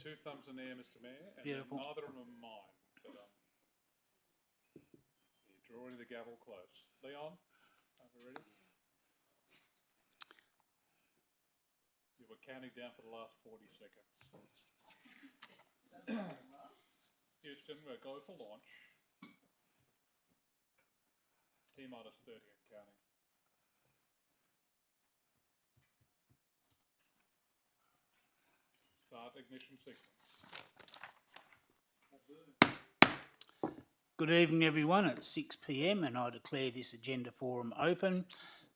two thumbs in the air, Mr. Mayor, and Beautiful. neither of them are mine. But you're drawing the gavel close. Leon, are we ready? You were counting down for the last 40 seconds. Houston, we'll go for launch. T-minus 30 and counting. Start ignition sequence. Good evening, everyone. It's 6 p.m. and I declare this agenda forum open.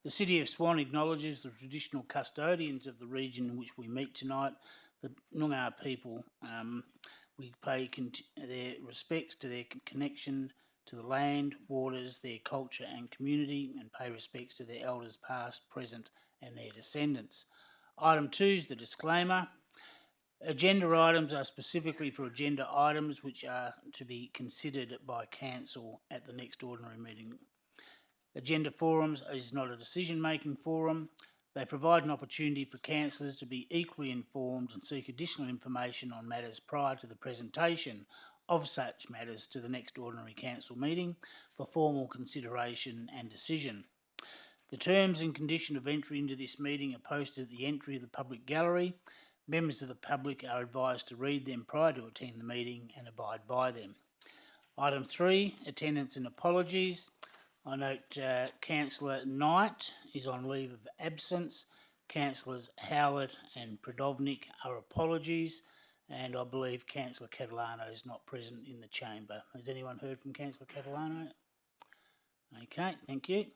The City of Swan acknowledges the traditional custodians of the region in which we meet tonight, the Noongar people. We pay their respects to their connection to the land, waters, their culture and community, and pay respects to their elders past, present and their descendants. Item 2 is the disclaimer. Agenda items are specifically for agenda items which are to be considered by council at the next ordinary meeting. Agenda forums is not a decision-making forum. They provide an opportunity for councillors to be equally informed and seek additional information on matters prior to the presentation of such matters to the next ordinary council meeting for formal consideration and decision. The terms and condition of entry into this meeting are posted at the entry of the public gallery. Members of the public are advised to read them prior to attend the meeting and abide by them. Item 3, attendance and apologies. I note Councillor Knight is on leave of absence. Councillors Howard and Predovnik are apologies, and I believe Councillor Catalano is not present in the chamber. Has anyone heard from Councillor Catalano? Okay, thank you.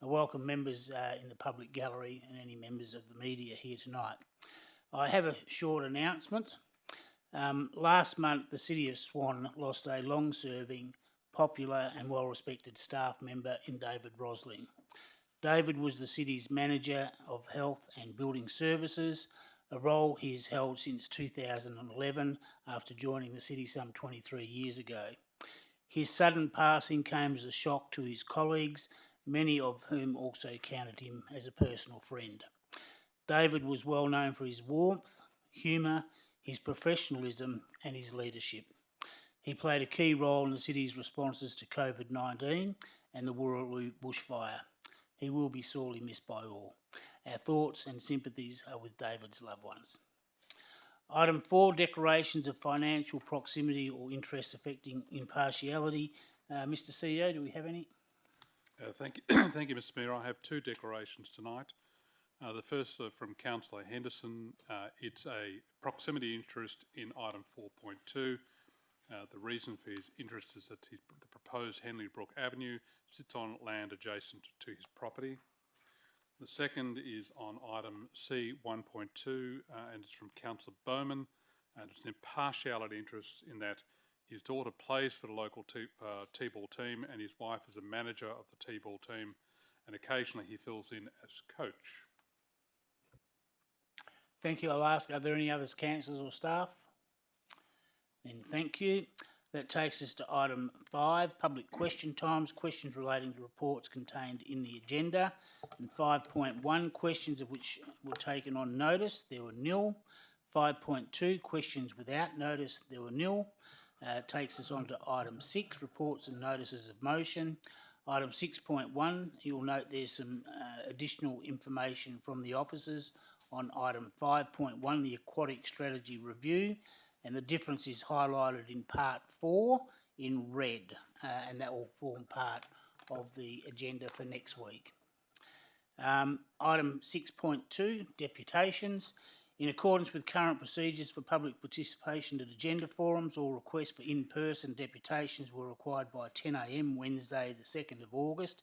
I welcome members in the public gallery and any members of the media here tonight. I have a short announcement. Last month, the City of Swan lost a long-serving, popular and well-respected staff member in David Rosling. David was the city's manager of health and building services, a role he has held since 2011 after joining the city some 23 years ago. His sudden passing came as a shock to his colleagues, many of whom also counted him as a personal friend. David was well known for his warmth, humour, his professionalism and his leadership. He played a key role in the city's responses to COVID-19 and the Woolloomooloo bushfire. He will be sorely missed by all. Our thoughts and sympathies are with David's loved ones. Item 4, declarations of financial proximity or interest affecting impartiality. Mr CEO, do we have any? Thank you, thank you, Mr. Mayor. I have two declarations tonight. The first from Councillor Henderson. It's a proximity interest in item 4.2. The reason for his interest is that the proposed Henley Brook Avenue sits on land adjacent to his property. The second is on item C 1.2 and it's from Councillor Bowman, and it's an impartiality interest in that his daughter plays for the local T-ball team and his wife is a manager of the T-ball team, and occasionally he fills in as coach. Thank you. I'll ask, are there any others, councillors or staff? Then thank you. That takes us to item 5, public question times, questions relating to reports contained in the agenda. And 5.1, questions of which were taken on notice, there were nil. 5.2, questions without notice, there were nil. Takes us on to item 6, reports and notices of motion. Item 6.1, you'll note there's some additional information from the officers on item 5.1, the Aquatic Strategy Review, and the difference is highlighted in part 4 in red, and that will form part of the agenda for next week. Item 6.2, deputations. In accordance with current procedures for public participation at agenda forums, all requests for in-person deputations were required by 10 a.m. Wednesday the 2nd of August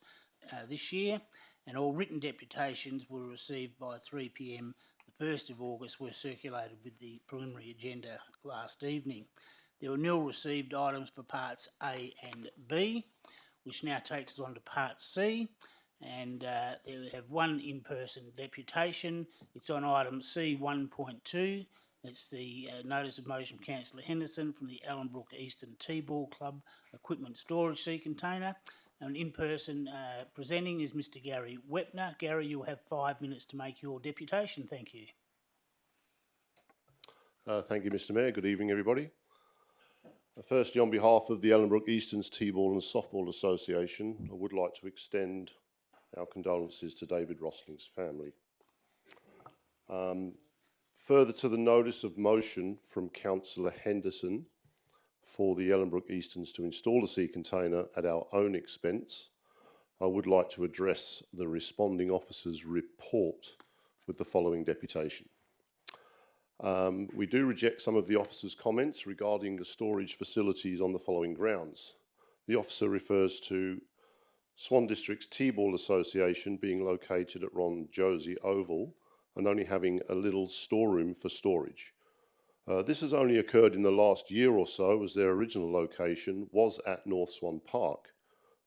this year, and all written deputations were received by 3 p.m. the 1st of August, were circulated with the preliminary agenda last evening. There were nil received items for parts A and B, which now takes us on to part C. And there we have one in-person deputation. It's on item C 1.2. It's the notice of motion from Councillor Henderson from the Ellenbrook Eastern T-Ball Club Equipment Storage Sea Container. And in-person presenting is Mr. Gary Wepner. Gary, you'll have 5 minutes to make your deputation. Thank you. Thank you, Mr Mayor. Good evening, everybody. Firstly, on behalf of the Ellenbrook Easterns T-Ball and Softball Association, I would like to extend our condolences to David Rosling's family. Further to the notice of motion from Councillor Henderson for the Ellenbrook Easterns to install a sea container at our own expense, I would like to address the responding officer's report with the following deputation. We do reject some of the officer's comments regarding the storage facilities on the following grounds. The officer refers to Swan District's T-Ball Association being located at Ron Josie Oval and only having a little storeroom for storage. This has only occurred in the last year or so, as their original location was at North Swan Park,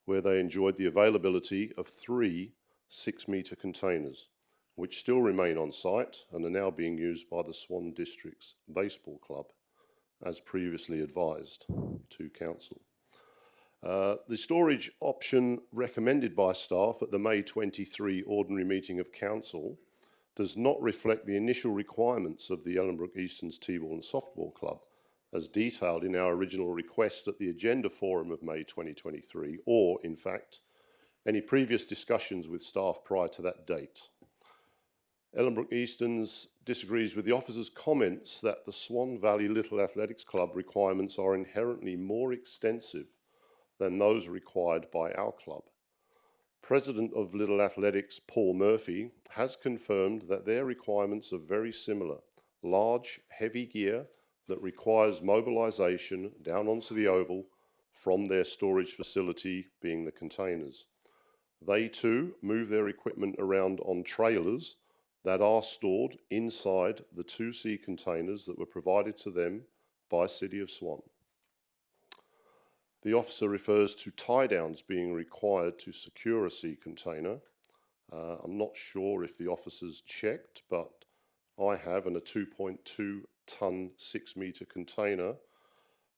where they enjoyed the availability of 3 6-metre containers, which still remain on site and are now being used by the Swan District's Baseball Club, as previously advised to Council. The storage option recommended by staff at the May 23 ordinary meeting of Council does not reflect the initial requirements of the Ellenbrook Easterns T-Ball and Softball Club, as detailed in our original request at the Agenda Forum of May 2023, or, in fact, any previous discussions with staff prior to that date. Ellenbrook Easterns disagrees with the officer's comments that the Swan Valley Little Athletics Club requirements are inherently more extensive than those required by our club. President of Little Athletics, Paul Murphy, has confirmed that their requirements are very similar. Large, heavy gear that requires mobilisation down onto the oval from their storage facility, being the containers. They too move their equipment around on trailers that are stored inside the 2C containers that were provided to them by City of Swan. The officer refers to tie-downs being required to secure a sea container. I'm not sure if the officer's checked, but I have, and a 2.2 tonne 6-metre container,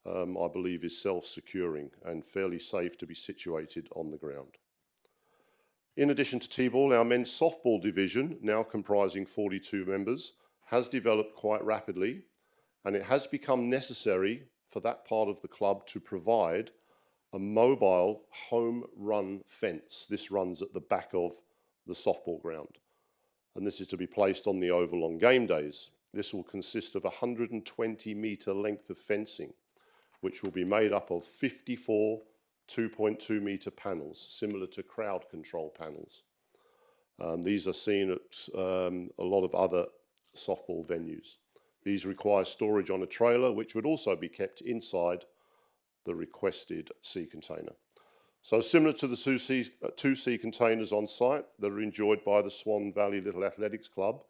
I believe is self-securing and fairly safe to be situated on the ground. In addition to T-Ball, our men's softball division, now comprising 42 members, has developed quite rapidly, and it has become necessary for that part of the club to provide a mobile home run fence. This runs at the back of the softball ground, and this is to be placed on the oval on game days. This will consist of a 120-metre length of fencing, which will be made up of 54 2.2-metre panels, similar to crowd control panels. These are seen at a lot of other softball venues. These require storage on a trailer, which would also be kept inside the requested sea container. So similar to the 2C containers on site that are enjoyed by the Swan Valley Little Athletics Club,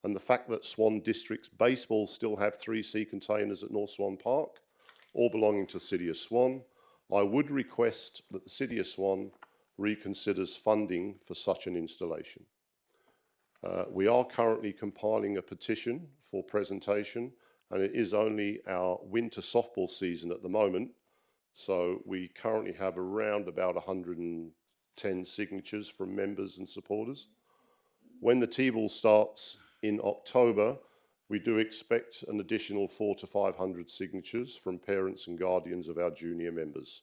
and the fact that Swan District's baseball still have 3 sea containers at North Swan Park, all belonging to the City of Swan, I would request that the City of Swan reconsiders funding for such an installation. We are currently compiling a petition for presentation, and it is only our winter softball season at the moment, so we currently have around about 110 signatures from members and supporters. When the T-Ball starts in October, we do expect an additional 400 to 500 signatures from parents and guardians of our junior members.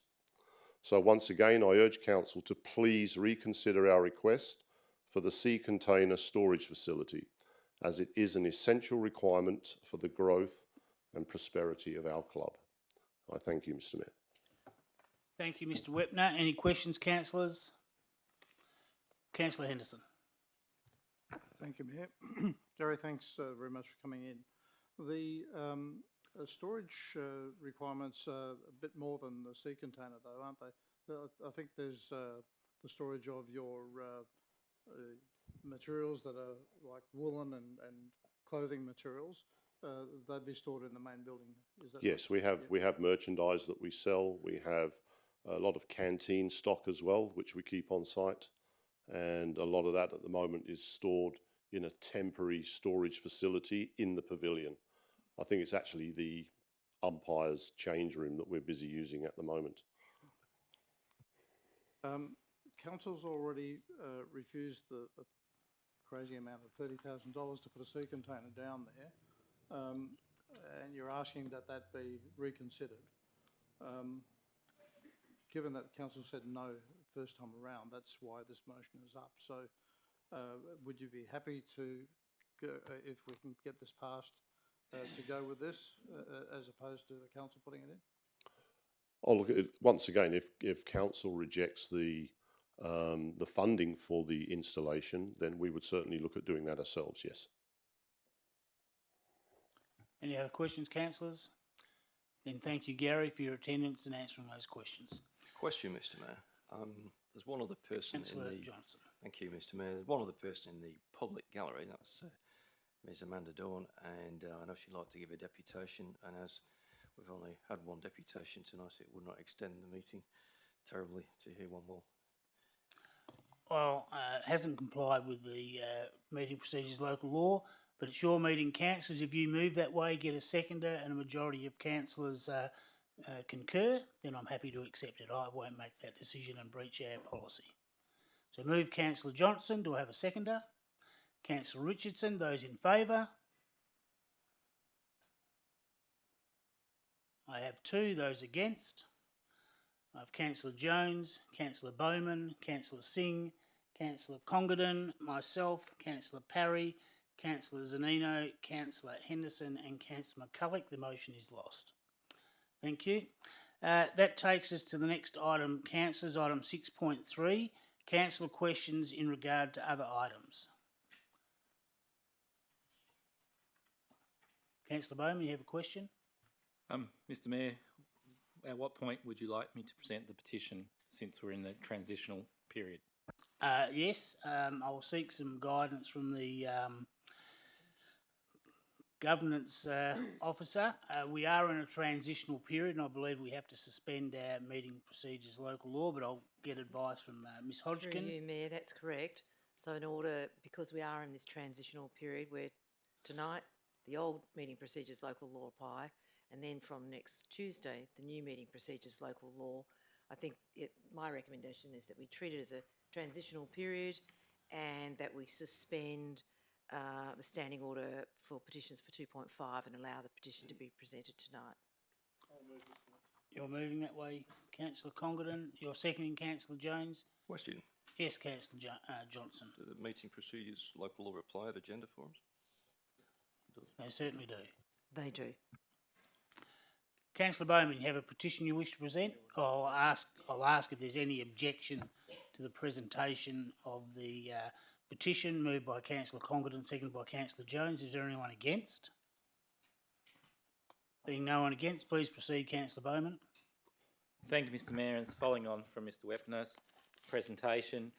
So once again, I urge Council to please reconsider our request for the sea container storage facility, as it is an essential requirement for the growth and prosperity of our club. I thank you, Mr Mayor. Thank you, Mr Wepner. Any questions, councillors? Councillor Henderson. Thank you, Mayor. Gary, thanks very much for coming in. The storage requirements are a bit more than the sea container, though, aren't they? I think there's the storage of your materials that are like woolen and clothing materials. They'd be stored in the main building. Is that Yes, right? we have merchandise that we sell. We have a lot of canteen stock as well, which we keep on site, and a lot of that at the moment is stored in a temporary storage facility in the pavilion. I think it's actually the umpire's change room that we're busy using at the moment. Council's already refused the crazy amount of $30,000 to put a sea container down there. and you're asking that that be reconsidered. Given that the council said no first time around, that's why this motion is up. So would you be happy to, go, if we can get this passed, to go with this as opposed to the council putting it in? Oh, look, once again, if council rejects the funding for the installation, then we would certainly look at doing that ourselves, yes. Any other questions, councillors? Then thank you, Gary, for your attendance and answering those questions. Question, Mr. Mayor. There's one other person Councillor in the. Johnson. Thank you, Mr. Mayor. There's one other person in the public gallery. That's Ms. Amanda Dawn, and I know she'd like to give a deputation. And as we've only had one deputation tonight, it would not extend the meeting terribly to hear one more. Well, hasn't complied with the meeting procedures local law, but it's your meeting, councillors. If you move that way, get a seconder and a majority of councillors concur, then I'm happy to accept it. I won't make that decision and breach our policy. So move Councillor Johnson. Do I have a seconder? Councillor Richardson. Those in favour? I have 2. Those against? I have Councillor Jones, Councillor Bowman, Councillor Singh, Councillor Congdon, myself, Councillor Parry, Councillor Zanino, Councillor Henderson and Councillor McCulloch. The motion is lost. Thank you. That takes us to the next item, councillors, item 6.3, councillor questions in regard to other items. Councillor Bowman, you have a question? Mr. Mayor, at what point would you like me to present the petition since we're in the transitional period? Yes, I will seek some guidance from the governance officer. We are in a transitional period and I believe we have to suspend our meeting procedures local law, but I'll get advice from Ms Hodgkin. Through you, Mayor, that's correct. So in order, because we are in this transitional period where tonight the old meeting procedures local law apply, and then from next Tuesday the new meeting procedures local law, I think my recommendation is that we treat it as a transitional period and that we suspend the standing order for petitions for 2.5 and allow the petition to be presented tonight. You're moving that way, Councillor Congdon. You're seconding Councillor Jones? Question. Yes, Councillor Johnson. Do the meeting procedures local law apply at agenda forums? They certainly do. They do. Councillor Bowman, you have a petition you wish to present? I'll ask if there's any objection to the presentation of the petition moved by Councillor Congdon, seconded by Councillor Jones. Is there anyone against? Being no one against, please proceed, Councillor Bowman. Thank you, Mr. Mayor, and it's following on from Mr. Wepner's presentation.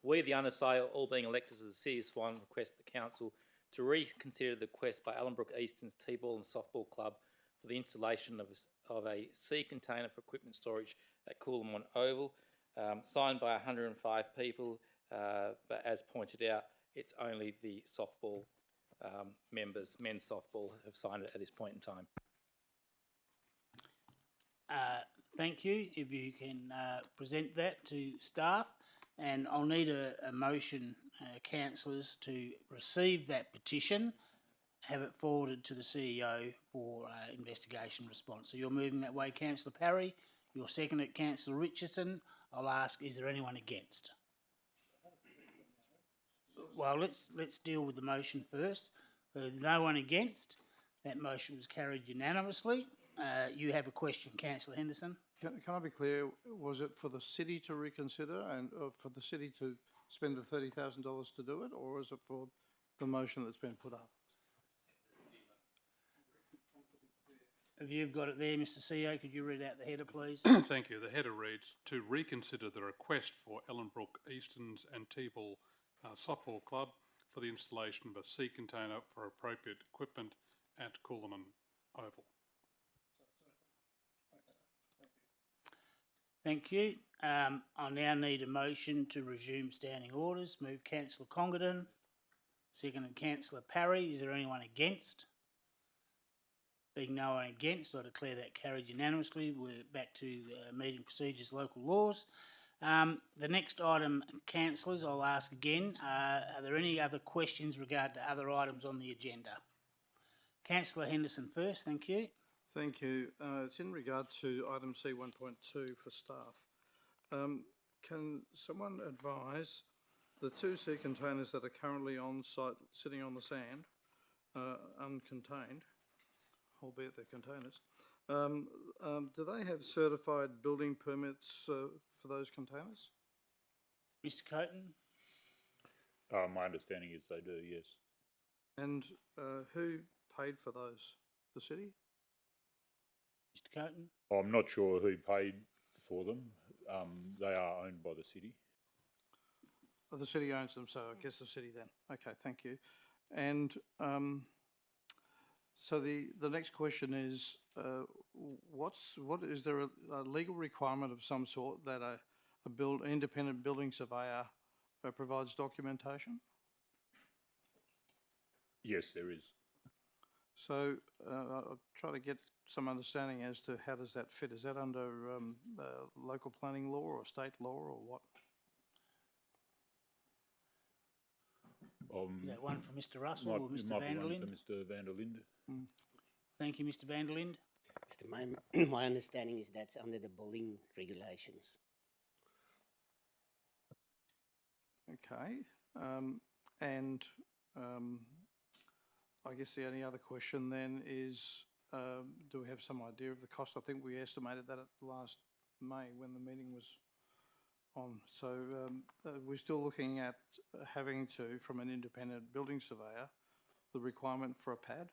We, the undersigned, all being elected as the City of Swan, request the Council to reconsider the request by Ellenbrook Easton's T-Ball and Softball Club for the installation of a sea container for equipment storage at Coolamon Oval, signed by 105 people, but as pointed out, it's only the softball members, men's softball, have signed it at this point in time. Thank you. If you can present that to staff, and I'll need a motion, councillors, to receive that petition, have it forwarded to the CEO for investigation response. So you're moving that way, Councillor Parry. You're second at Councillor Richardson. I'll ask, is there anyone against? Well, let's deal with the motion first. No one against. That motion was carried unanimously. You have a question, Councillor Henderson. Can I be clear, was it for the city to reconsider and for the city to spend the $30,000 to do it, or is it for the motion that's been put up? If you've got it there, Mr. CEO, could you read out the header, please? Thank you. The header reads, to reconsider the request for Ellenbrook Easton's and T-Ball Softball Club for the installation of a sea container for appropriate equipment at Coolamon Oval. Thank you. I now need a motion to resume standing orders. Move Councillor Congdon, seconded Councillor Parry. Is there anyone against? Being no one against, I declare that carried unanimously. We're back to meeting procedures, local laws. The next item, councillors, I'll ask again, are there any other questions regarding other items on the agenda? Councillor Henderson first, thank you. Thank you. It's in regard to item C 1.2 for staff. Can someone advise the two sea containers that are currently on site, sitting on the sand, uncontained, albeit they're containers, do they have certified building permits for those containers? Mr Coton, My understanding is they do, yes. And who paid for those? The city? Mr Coton, I'm not sure who paid for them. They are owned by the city. Oh, the city owns them, so I guess the city then. Okay, thank you. And so the next question is, is there a legal requirement of some sort that an independent building surveyor provides documentation? Yes, there is. So I'll try to get some understanding as to how does that fit. Is that under local planning law or state law or what? is that one for Mr Russell Might, or it Mr might be van der one Linde? for Mr van der Linde. Thank you, Mr van der Linde. Mr. Mayor, my understanding is that's under the building regulations. Okay, I guess the only other question then is, do we have some idea of the cost? I think we estimated that at last May when the meeting was on. So we're still looking at having to, from an independent building surveyor, the requirement for a pad?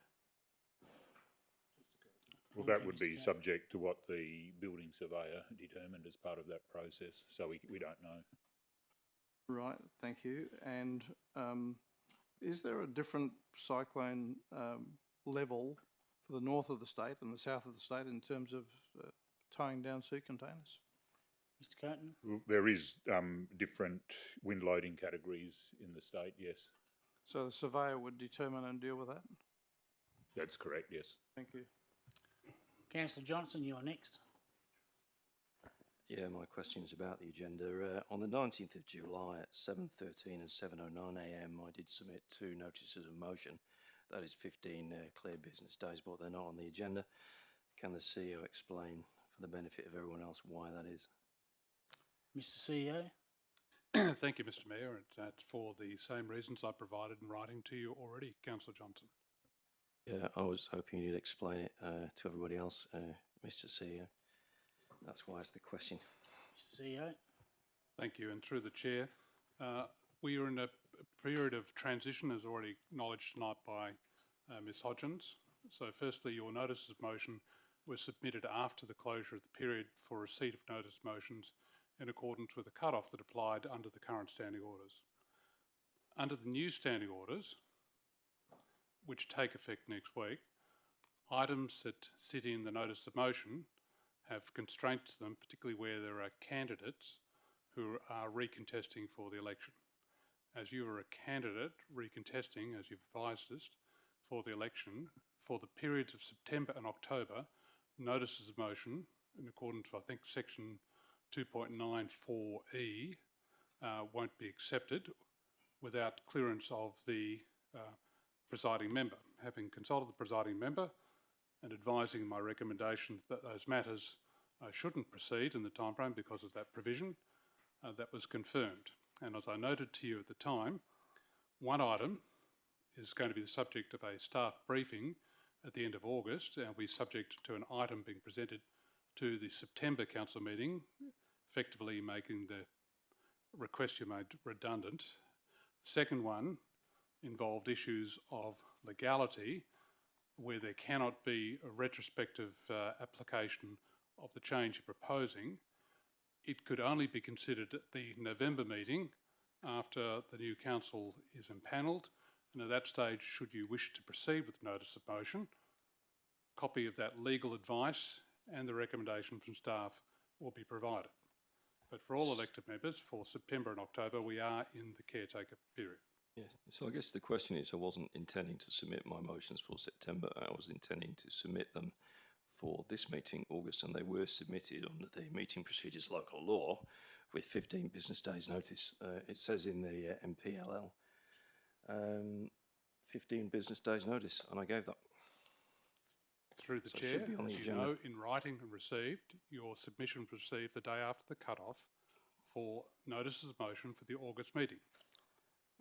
Well, Thank that you, would Mr. be Catt. subject to what the building surveyor determined as part of that process, so we don't know. Right, thank you. And is there a different cyclone level for the north of the state and the south of the state in terms of towing down sea containers? Mr Coton, Well, there is different wind loading categories in the state, yes. So the surveyor would determine and deal with that? That's correct, yes. Thank you. Councillor Johnson, you're next. Yeah, my question is about the agenda. On the 19th of July at 7:13 and 7:09 a.m, I did submit two notices of motion. That is 15 clear business days, but they're not on the agenda. Can the CEO explain, for the benefit of everyone else, why that is? Mr CEO, Thank you, Mr Mayor, and that's for the same reasons I provided in writing to you already, Councillor Johnson. Yeah, I was hoping you'd explain it to everybody else, Mr CEO. That's why it's the question. Mr CEO. Thank you, and through the chair, we are in a period of transition, as already acknowledged tonight by Ms Hodgins. So firstly, your notice of motion was submitted after the closure of the period for receipt of notice motions in accordance with the cut-off that applied under the current standing orders. Under the new standing orders, which take effect next week, items that sit in the notice of motion have constraints to them, particularly where there are candidates who are recontesting for the election. As you are a candidate recontesting, as you've advised us, for the election, for the periods of September and October, notices of motion, in accordance with, I think, section 2.94E, won't be accepted without clearance of the presiding member. Having consulted the presiding member and advising my recommendation that those matters shouldn't proceed in the timeframe because of that provision, that was confirmed. And as I noted to you at the time, one item is going to be the subject of a staff briefing at the end of August and will be subject to an item being presented to the September council meeting, effectively making the request you made redundant. The second one involved issues of legality, where there cannot be a retrospective application of the change you're proposing. It could only be considered at the November meeting after the new council is empanelled, and at that stage, should you wish to proceed with the notice of motion, a copy of that legal advice and the recommendation from staff will be provided. But for all elected members, for September and October, we are in the caretaker period. Yeah, so I guess the question is, I wasn't intending to submit my motions for September. I was intending to submit them for this meeting, August, and they were submitted under the meeting procedures local law with 15 business days notice. It says in the MPLL, 15 business days notice, and I gave that. Through the So it chair, should be on the as you agenda. know, in writing and received, your submission was received the day after the cut-off for notices of motion for the August meeting.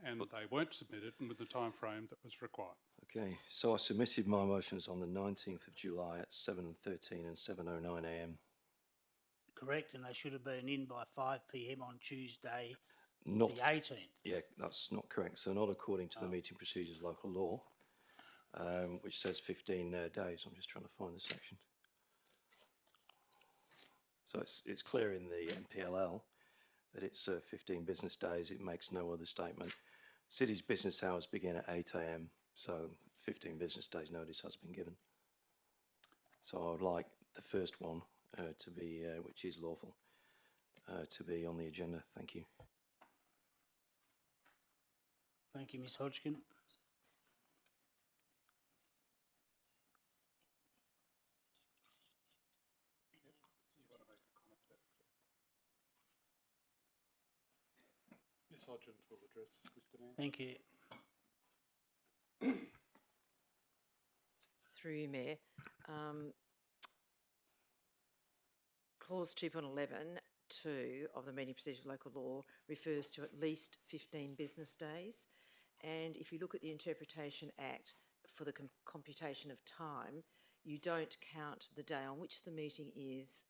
And they weren't submitted within the time frame that was required. Okay, so I submitted my motions on the 19th of July at 7:13 and 7:09 a.m. Correct, and they should have been in by 5 p.m. on Tuesday, Not, the 18th. yeah, that's not correct. So not according to the meeting procedures local law, which says 15 days. I'm just trying to find the section. So it's clear in the MPLL that it's 15 business days. It makes no other statement. City's business hours begin at 8 a.m. So 15 business days notice has been given. So I would like the first one to be, which is lawful, to be on the agenda. Thank you. Thank you, Ms Hodgkin. Ms Hodgins will address Mr Mayor. Thank you. Through you, Mayor. Clause 2.11(2) of the Meeting Procedures Local Law refers to at least 15 business days. And if you look at the Interpretation Act for the computation of time, you don't count the day on which the meeting is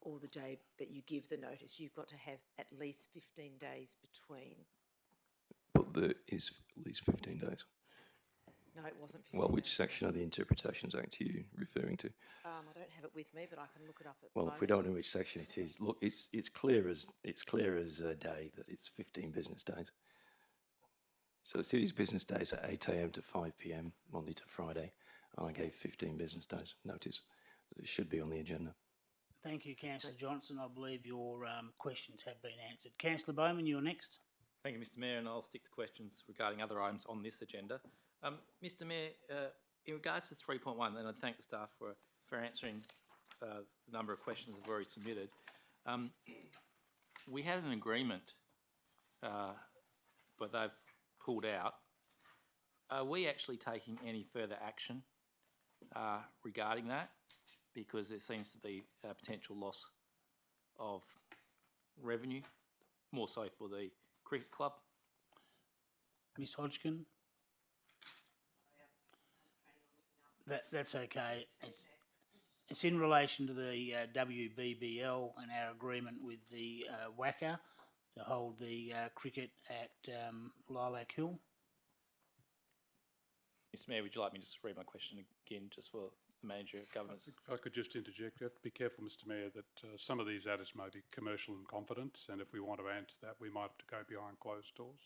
or the day that you give the notice. You've got to have at least 15 days between. But there is at least 15 days. No, it wasn't 15 Well, which days. section of the Interpretations Act are you referring to? I don't have it with me, but I can look it up at the Well, moment. if we don't know which section it is, look, it's clear as a day that it's 15 business days. So the city's business days are 8 a.m. to 5 p.m. Monday to Friday, and I gave 15 business days notice. It should be on the agenda. Thank you, Councillor Johnson. I believe your questions have been answered. Councillor Bowman, you're next. Thank you, Mr Mayor, and I'll stick to questions regarding other items on this agenda. Mr Mayor, in regards to 3.1, and I thank the staff for answering the number of questions I've already submitted. We had an agreement, but they've pulled out. Are we actually taking any further action regarding that? Because there seems to be a potential loss of revenue, more so for the cricket club. Ms Hodgkin? That's okay. It's in relation to the WBBL and our agreement with the WACA to hold the cricket at Lilac Hill. Mr Mayor, would you like me to just read my question again, just for the manager of governance? If I could just interject, you have to be careful, Mr Mayor, that some of these matters may be commercial in confidence, and if we want to answer that, we might have to go behind closed doors.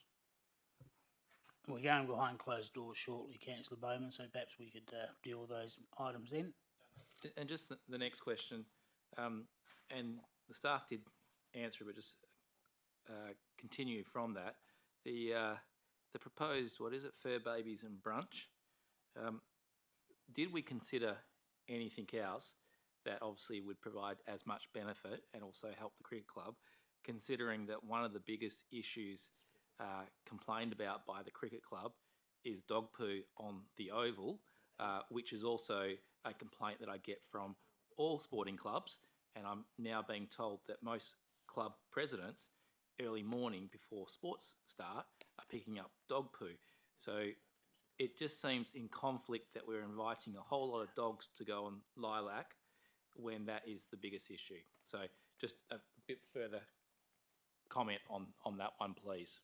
We're going behind closed doors shortly, Councillor Bowman, so perhaps we could deal with those items then. And just the next question, and the staff did answer, but just continue from that. The proposed, what is it, Fur Babies and Brunch? Did we consider anything else that obviously would provide as much benefit and also help the cricket club, considering that one of the biggest issues complained about by the cricket club is dog poo on the oval, which is also a complaint that I get from all sporting clubs, and I'm now being told that most club presidents early morning before sports start are picking up dog poo. So it just seems in conflict that we're inviting a whole lot of dogs to go on Lilac when that is the biggest issue. So just a bit further comment on that one, please.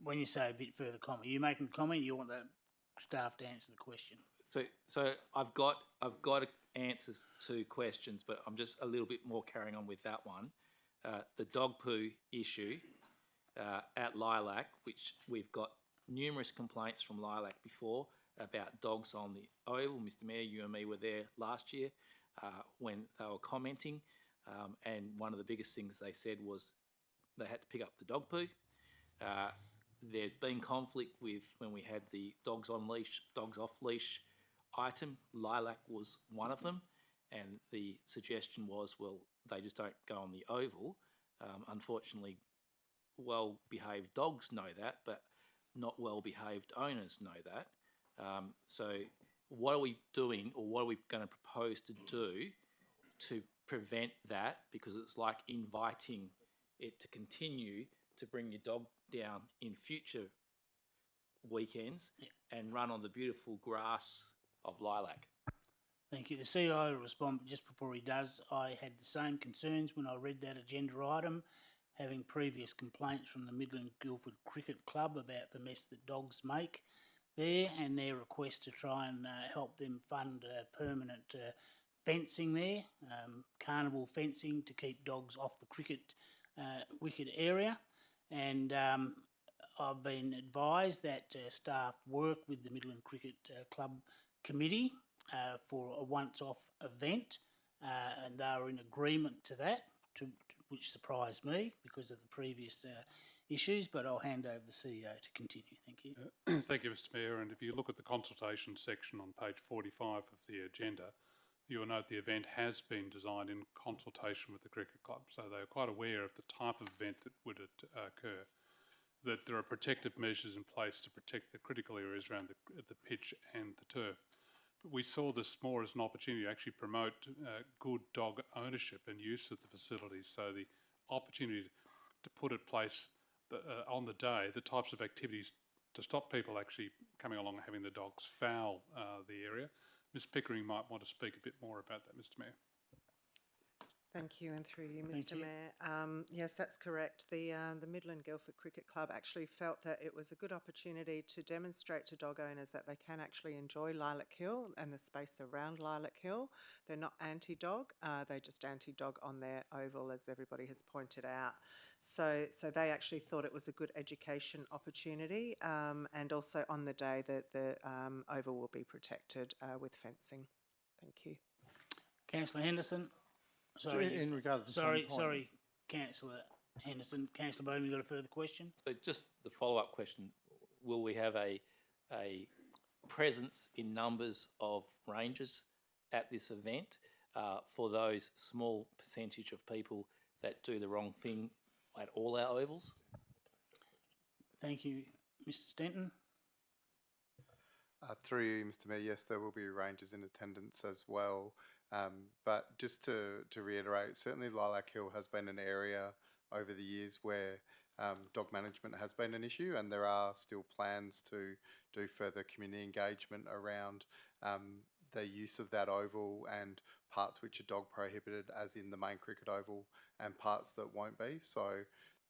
When you say a bit further comment, are you making a comment? You want the staff to answer the question? So I've got answers to questions, but I'm just a little bit more carrying on with that one. The dog poo issue at Lilac, which we've got numerous complaints from Lilac before about dogs on the oval. Mr Mayor, you and me were there last year when they were commenting, and one of the biggest things they said was they had to pick up the dog poo. There's been conflict with when we had the dogs on leash, dogs off leash item. Lilac was one of them, and the suggestion was, well, they just don't go on the oval. Unfortunately, well-behaved dogs know that, but not well-behaved owners know that. So what are we doing, or what are we going to propose to do to prevent that? Because it's like inviting it to continue to bring your dog down in future weekends and run on the beautiful grass of Lilac. Thank you. The CEO will respond, but just before he does, I had the same concerns when I read that agenda item, having previous complaints from the Midland Guildford Cricket Club about the mess that dogs make there, and their request to try and help them fund permanent fencing there, carnival fencing to keep dogs off the cricket wicket area. And I've been advised that staff work with the Midland Cricket Club committee for a once-off event, and they are in agreement to that, which surprised me because of the previous issues, but I'll hand over the CEO to continue. Thank you. Thank you, Mr Mayor. And if you look at the consultation section on page 45 of the agenda, you will note the event has been designed in consultation with the cricket club, so they're quite aware of the type of event that would occur, that there are protective measures in place to protect the critical areas around the pitch and the turf. But we saw this more as an opportunity to actually promote good dog ownership and use of the facilities, so the opportunity to put in place on the day the types of activities to stop people actually coming along and having the dogs foul the area. Ms Pickering might want to speak a bit more about that, Mr Mayor. Thank you, and through you, Thank Mr you. Mayor. Yes, that's correct. The Midland Guildford Cricket Club actually felt that it was a good opportunity to demonstrate to dog owners that they can actually enjoy Lilac Hill and the space around Lilac Hill. They're not anti-dog, they're just anti-dog on their oval, as everybody has pointed out. So they actually thought it was a good education opportunity, and also on the day that the oval will be protected with fencing. Thank you. Councillor Henderson. In regard to the same point. Sorry, Councillor Henderson. Councillor Bowman, you got a further question? So just the follow-up question, will we have a presence in numbers of rangers at this event for those small percentage of people that do the wrong thing at all our ovals? Thank you. Mr Stenton? Through you, Mr Mayor, yes, there will be rangers in attendance as well. But just to reiterate, certainly Lilac Hill has been an area over the years where dog management has been an issue, and there are still plans to do further community engagement around the use of that oval and parts which are dog prohibited, as in the main cricket oval, and parts that won't be. So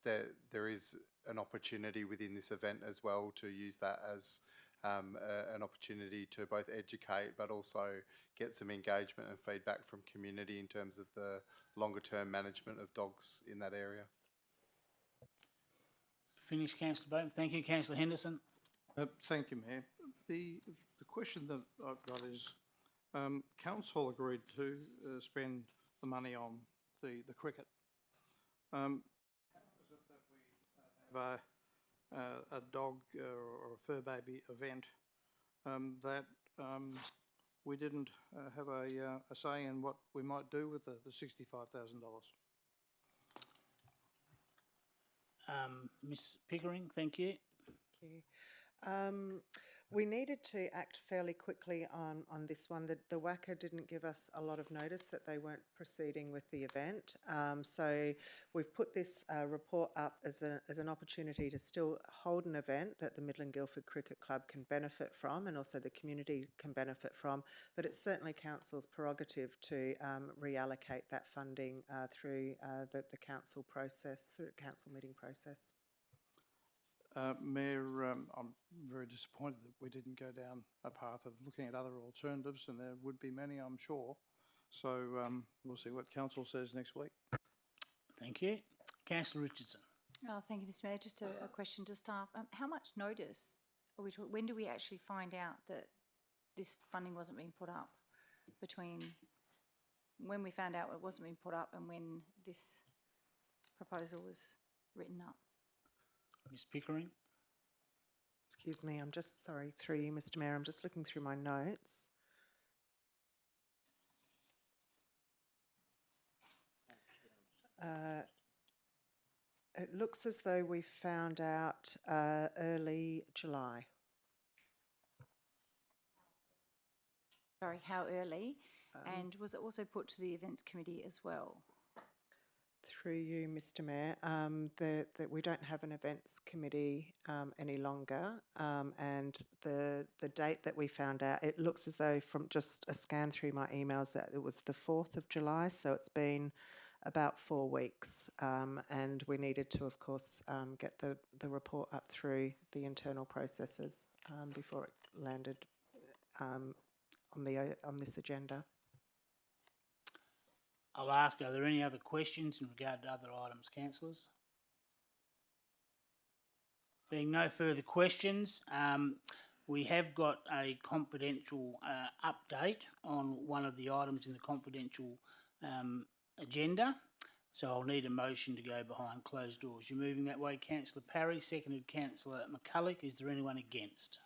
there is an opportunity within this event as well to use that as an opportunity to both educate but also get some engagement and feedback from community in terms of the longer term management of dogs in that area. Finish, Councillor Bowman. Thank you. Councillor Henderson? Thank you, Mayor. The question that I've got is, council agreed to spend the money on the cricket. How is it that we have a dog or a fur baby event that we didn't have a say in what we might do with the $65,000? Ms Pickering, thank you. Thank you. We needed to act fairly quickly on this one. The WACA didn't give us a lot of notice that they weren't proceeding with the event. So we've put this report up as an opportunity to still hold an event that the Midland Guildford Cricket Club can benefit from, and also the community can benefit from. But it's certainly council's prerogative to reallocate that funding through the council process, through the council meeting process. Mayor, I'm very disappointed that we didn't go down a path of looking at other alternatives, and there would be many, I'm sure. So we'll see what council says next week. Thank you. Councillor Richardson. Oh, thank you, Mr Mayor. Just a question to staff. How much notice are we talking? When do we actually find out that this funding wasn't being put up? Between when we found out it wasn't being put up and when this proposal was written up? Ms Pickering? Excuse me, I'm just, sorry, through you, Mr Mayor, I'm just looking through my notes. It looks as though we found out early July. Sorry, how early? And was it also put to the events committee as well? Through you, Mr. Mayor, that we don't have an events committee any longer, and the date that we found out, it looks as though from just a scan through my emails that it was the 4th of July, so it's been about 4 weeks, and we needed to, of course, get the report up through the internal processes before it landed on this agenda. I'll ask, are there any other questions in regard to other items, councillors? Being no further questions, we have got a confidential update on one of the items in the confidential agenda. So I'll need a motion to go behind closed doors. You're moving that way, Councillor Parry, seconded Councillor McCulloch. Is there anyone against?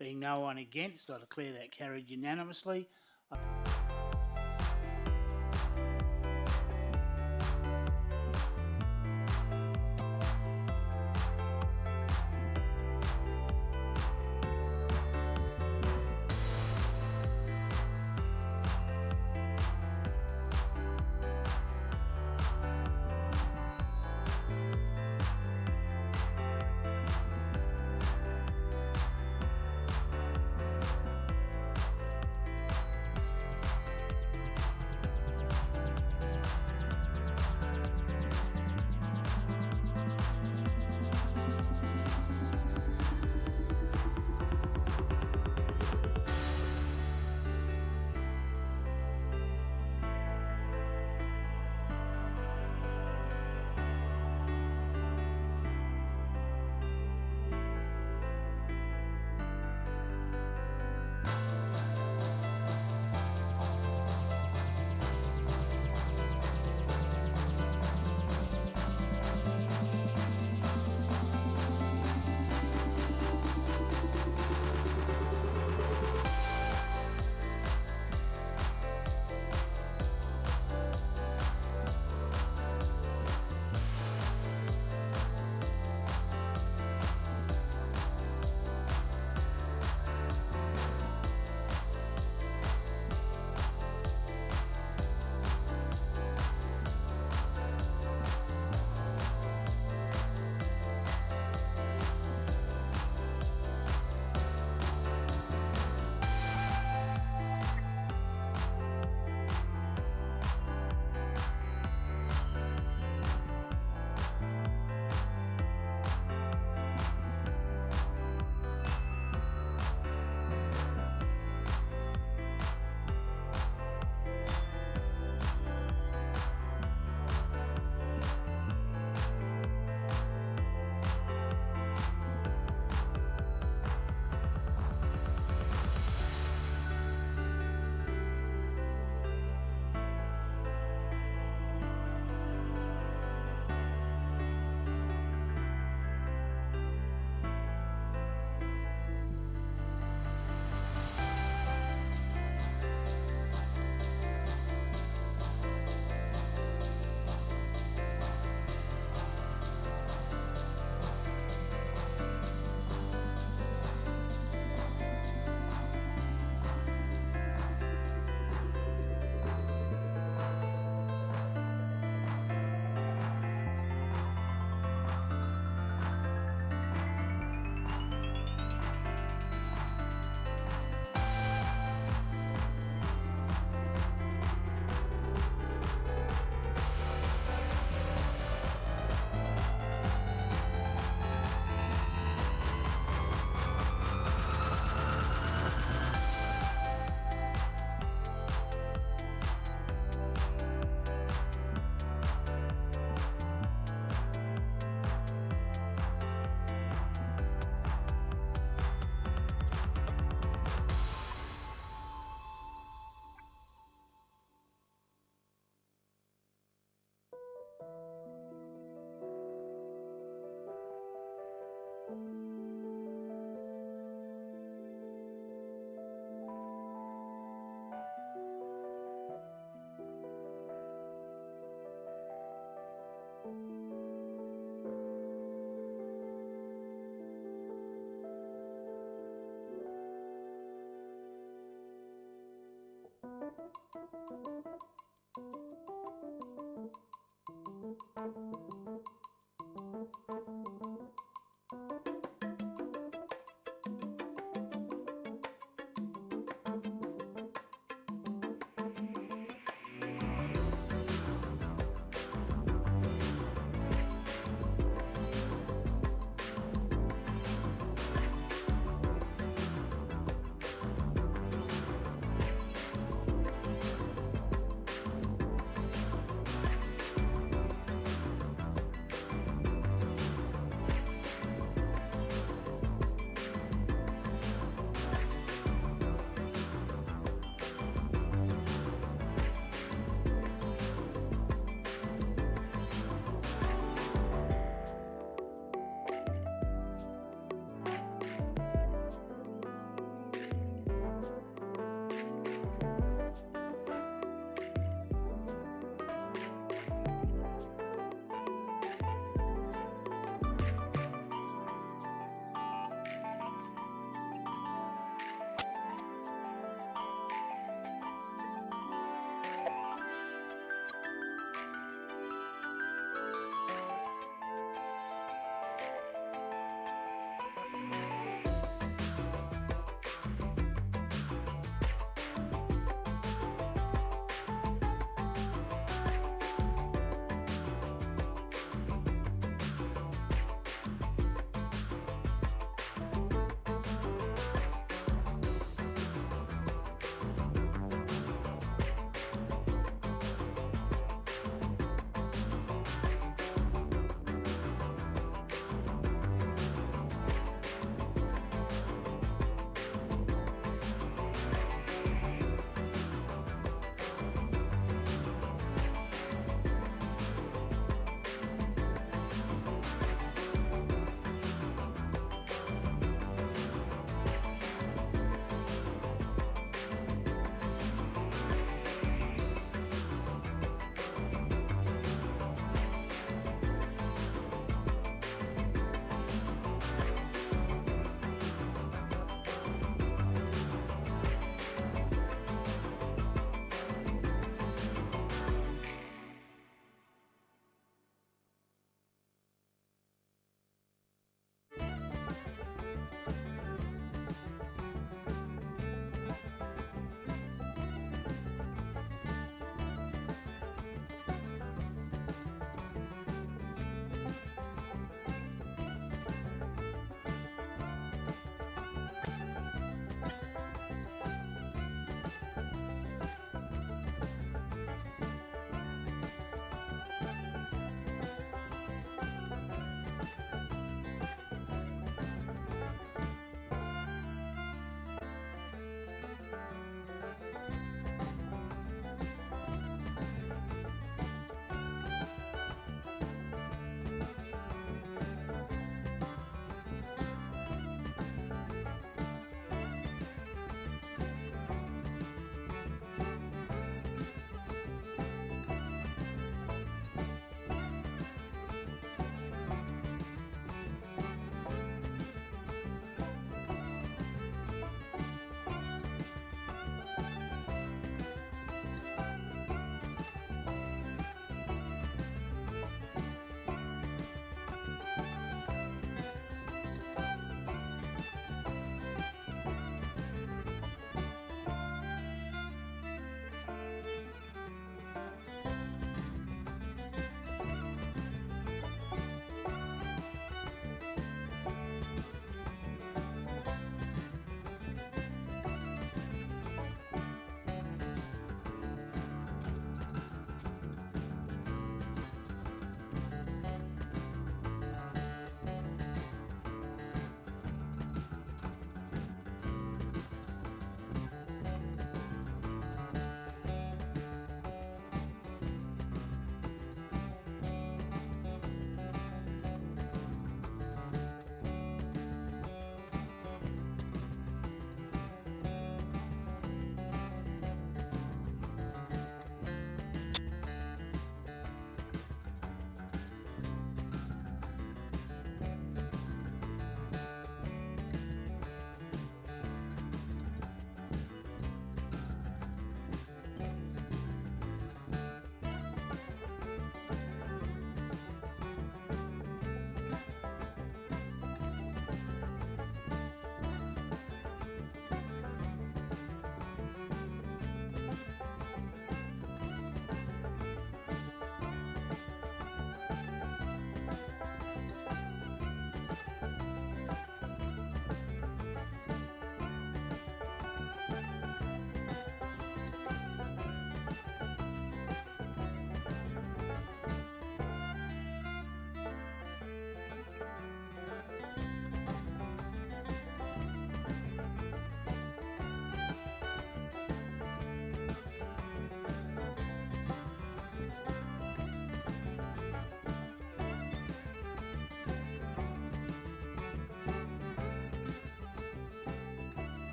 Being no one against, I declare that carried unanimously.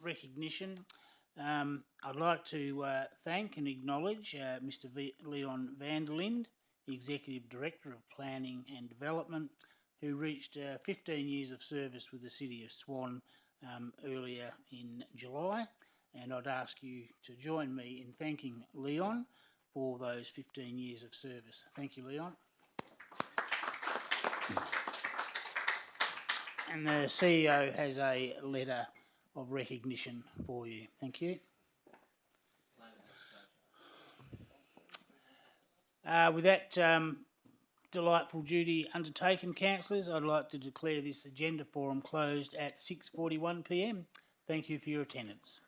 recognition, I'd like to thank and acknowledge Mr. Leon Vanderlind, the Executive Director of Planning and Development, who reached 15 years of service with the City of Swan earlier in July. And I'd ask you to join me in thanking Leon for those 15 years of service. Thank you, Leon. And the CEO has a letter of recognition for you. Thank you. With that delightful duty undertaken, councillors, I'd like to declare this agenda forum closed at 6:41 p.m. Thank you for your attendance.